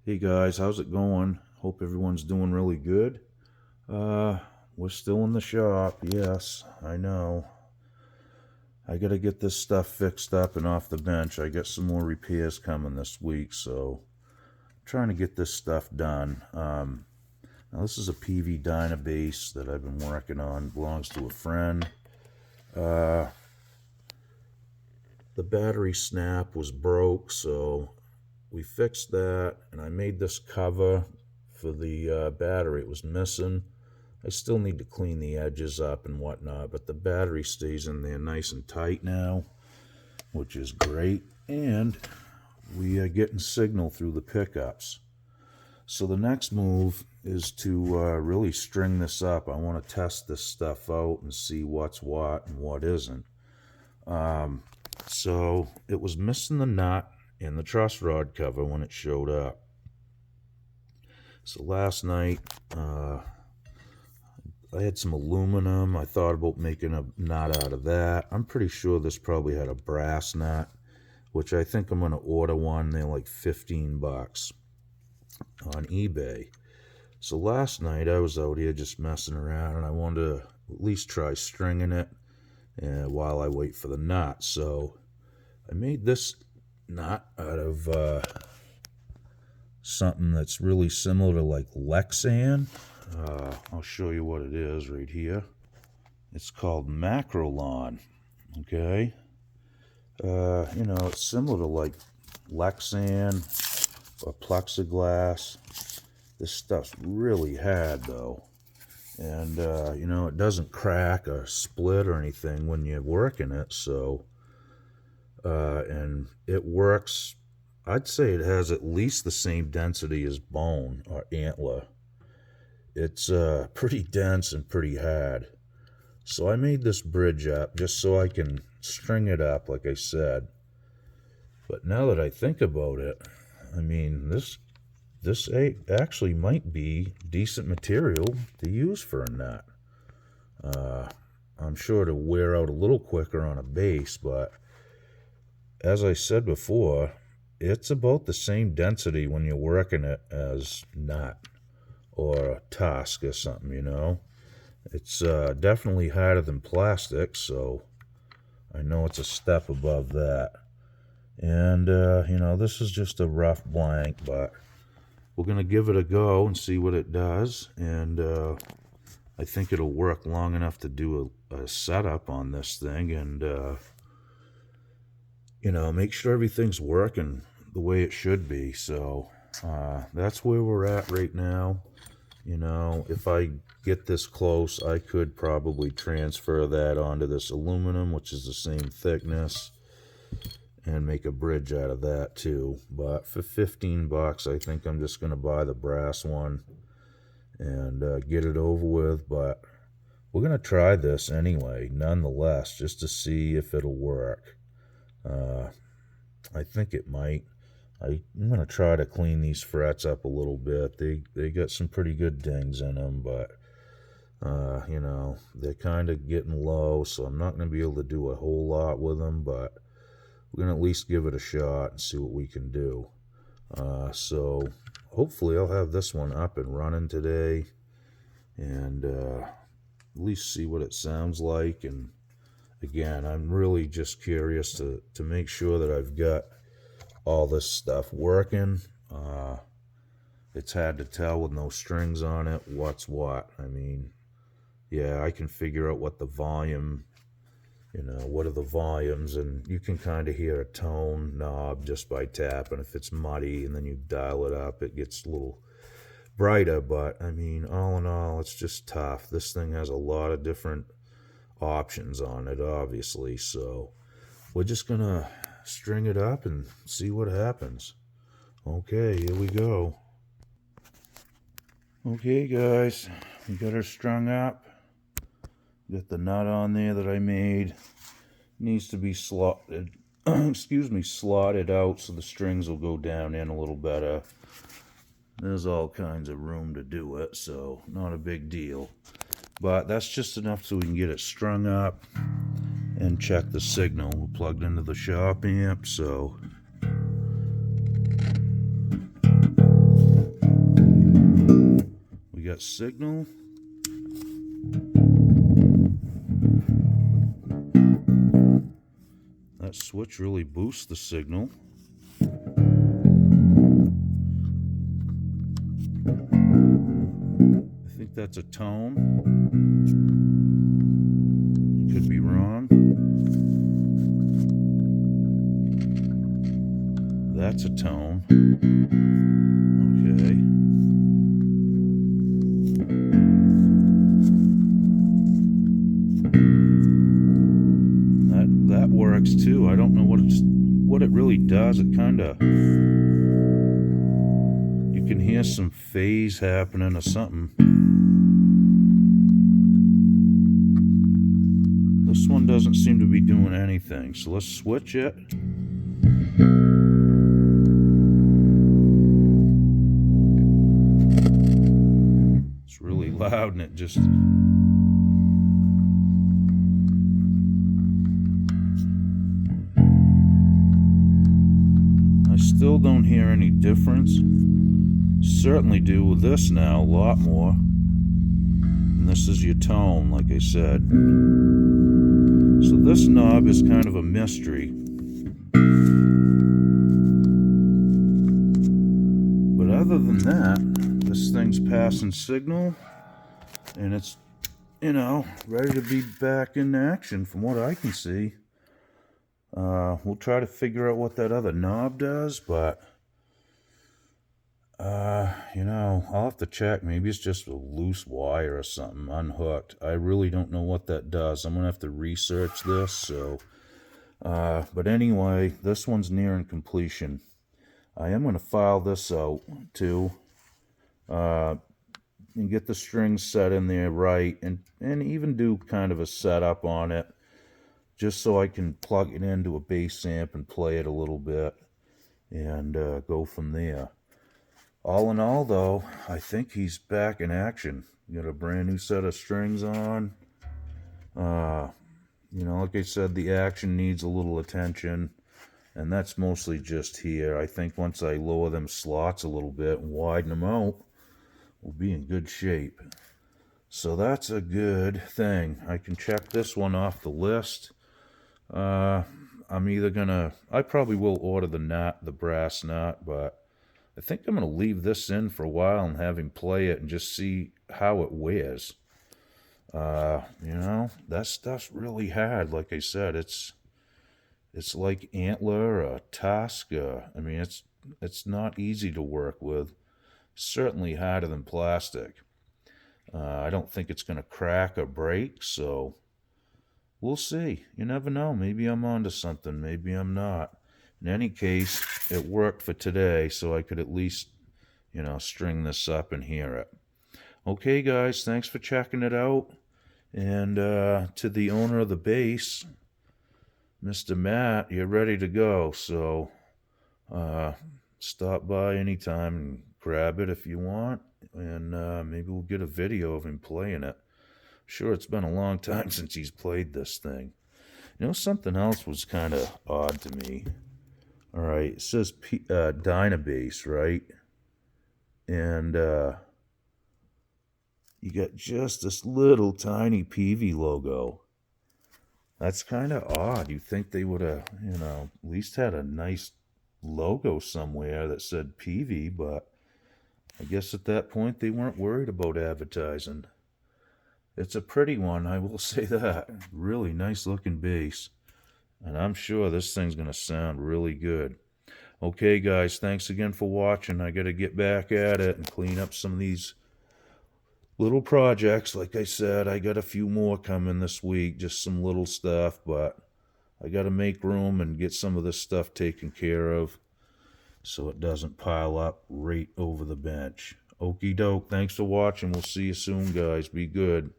Hey guys, how's it going? Hope everyone's doing really good. We're still in the shop. Yes, I know. I gotta get this stuff fixed up and off the bench. I got some more repairs coming this week, so I'm trying to get this stuff done. Now this is a Peavey Dyna Bass that I've been working on. Belongs to a friend. The battery snap was broke, so we fixed that, and I made this cover for the battery. It was missing. I still need to clean the edges up and whatnot, but the battery stays in there nice and tight now, which is great. And we are getting signal through the pickups. So the next move is to really string this up. I want to test this stuff out and see what's what and what isn't. So it was missing the nut in the truss rod cover when it showed up. So last night I had some aluminum. I thought about making a nut out of that. I'm pretty sure this probably had a brass nut, which I think I'm going to order one. They're like 15 bucks on eBay. So last night I was out here just messing around, and I wanted to at least try stringing it while I wait for the nut. So I made this nut out of something that's really similar to like Lexan. I'll show you what it is right here. It's called Macrolon. Okay. It's similar to like Lexan or plexiglass. This stuff's really hard though. And, it doesn't crack or split or anything when you're working it. So, and it works. I'd say it has at least the same density as bone or antler. It's pretty dense and pretty hard. So I made this bridge up just so I can string it up, like I said. But now that I think about it, I mean, this actually might be decent material to use for a nut. I'm sure it'll wear out a little quicker on a base, but as I said before, it's about the same density when you're working it as nut or a tusk or something, It's definitely harder than plastic, so I know it's a step above that. And, this is just a rough blank, but we're going to give it a go and see what it does. And I think it'll work long enough to do a setup on this thing and, make sure everything's working the way it should be. So that's where we're at right now. If I get this close, I could probably transfer that onto this aluminum, which is the same thickness, and make a bridge out of that too. But for 15 bucks, I think I'm just going to buy the brass one and get it over with. But we're going to try this anyway, nonetheless, just to see if it'll work. I think it might. I'm going to try to clean these frets up a little bit. They got some pretty good dings in them, but, they're kind of getting low, so I'm not going to be able to do a whole lot with them, but we're going to at least give it a shot and see what we can do. So hopefully I'll have this one up and running today and at least see what it sounds like. And again, I'm really just curious to make sure that I've got all this stuff working. It's hard to tell with no strings on it what's what. I mean, yeah, I can figure out what the volume, what are the volumes, and you can kind of hear a tone knob just by tapping. If it's muddy and then you dial it up, it gets a little brighter. But I mean, all in all, it's just tough. This thing has a lot of different options on it, obviously. So we're just gonna string it up and see what happens. Okay, here we go. Okay guys, we got her strung up. Got the nut on there that I made. Needs to be slotted slotted out so the strings will go down in a little better. There's all kinds of room to do it, so not a big deal. But that's just enough so we can get it strung up and check the signal. We're plugged into the shop amp, so that signal. That switch really boosts the signal. I think that's a tone. I could be wrong. That's a tone. Okay. That works too. I don't know what it really does. It kind of, you can hear some phase happening or something. This one doesn't seem to be doing anything, so let's switch it. It's really loud and it just... I still don't hear any difference. Certainly do with this now, a lot more. And this is your tone, like I said. So this knob is kind of a mystery. But other than that, this thing's passing signal, and it's, you know, ready to be back in action from what I can see. We'll try to figure out what that other knob does, but, you know, I'll have to check. Maybe it's just a loose wire or something, unhooked. I really don't know what that does. I'm going to have to research this, so, but anyway, this one's nearing completion. I am going to file this out, too, and get the strings set in there right, and even do kind of a setup on it, just so I can plug it into a bass amp and play it a little bit, and go from there. All in all, though, I think he's back in action. Got a brand new set of strings on. You know, like I said, the action needs a little attention, and that's mostly just here. I think once I lower them slots a little bit and widen them out, we'll be in good shape. So that's a good thing. I can check this one off the list. I'm either gonna, I probably will order the nut, the brass nut, but I think I'm gonna leave this in for a while and have him play it and just see how it wears. You know, that stuff's really hard. Like I said, it's like antler or tusk. I mean, it's not easy to work with. Certainly harder than plastic. I don't think it's gonna crack or break, so we'll see. You never know. Maybe I'm onto something. Maybe I'm not. In any case, it worked for today, so I could at least, you know, string this up and hear it. Okay, guys, thanks for checking it out. And to the owner of the bass, Mr. Matt, you're ready to go. So stop by anytime and grab it if you want. And maybe we'll get a video of him playing it. Sure, it's been a long time since he's played this thing. You know, something else was kind of odd to me. All right, it says Dyna Bass, right? And you got just this little tiny Peavey logo. That's kind of odd. You'd think they would have, you know, at least had a nice logo somewhere that said Peavey, but I guess at that point they weren't worried about advertising. It's a pretty one, I will say that. Really nice looking bass. And I'm sure this thing's going to sound really good. Okay, guys, thanks again for watching. I got to get back at it and clean up some of these little projects. Like I said, I got a few more coming this week, just some little stuff, but I got to make room and get some of this stuff taken care of so it doesn't pile up right over the bench. Okie doke, thanks for watching. We'll see you soon, guys. Be good.